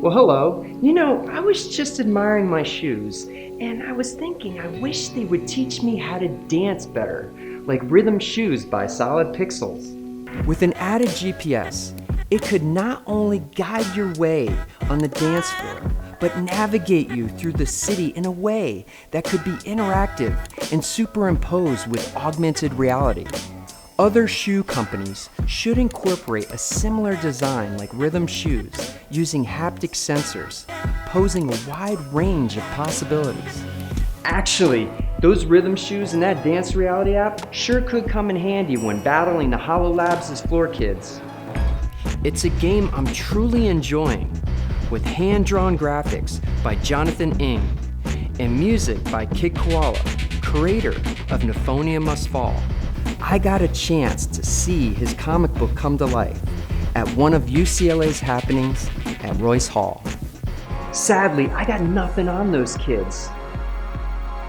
Well, hello. You know, I was just admiring my shoes, and I was thinking I wish they would teach me how to dance better, like Rhythm Shoes by SolidPixels. With an added GPS, it could not only guide your way on the dance floor, but navigate you through the city in a way that could be interactive and superimposed with augmented reality. Other shoe companies should incorporate a similar design like Rhythm Shoes using haptic sensors, posing a wide range of possibilities. Actually, those Rhythm Shoes and that dance reality app sure could come in handy when battling the Hololabs' Floorkids. It's a game I'm truly enjoying, with hand-drawn graphics by Jonathan Ng and music by Kid Koala, creator of Nymphonia Must Fall. I got a chance to see his comic book come to life at one of UCLA's happenings at Royce Hall. Sadly, I got nothing on those kids,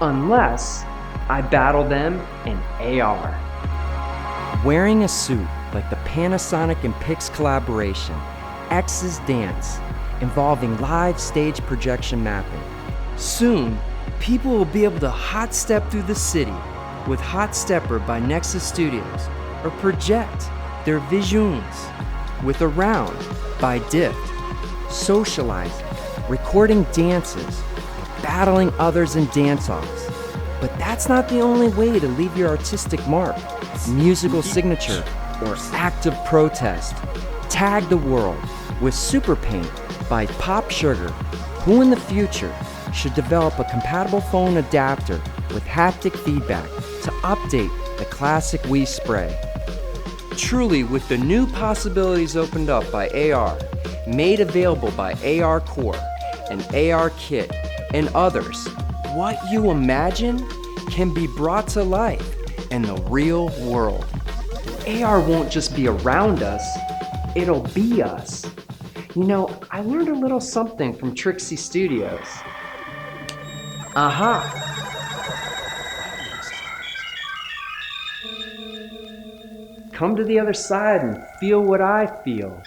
unless I battle them in AR. Wearing a suit like the Panasonic and P.I.C.S collaboration, Exisdance, involving live stage projection mapping. Soon, people will be able to hot step through the city with Hotstepper by Nexus Studios, or project their visions with Arround by Dift, socializing, recording dances, battling others in dance-offs. But that's not the only way to leave your artistic mark, musical signature, or act of protest. Tag the world with Superpaint by Pop Sugar, who in the future should develop a compatible phone adapter with haptic feedback to update the classic Wii spray. Truly, with the new possibilities opened up by AR, made available by AR Core and ArKit and others, what you imagine can be brought to life in the real world. AR won't just be around us, it'll be us. You know, I learned a little something from Trixie Studios. Aha! Come to the other side and feel what I feel.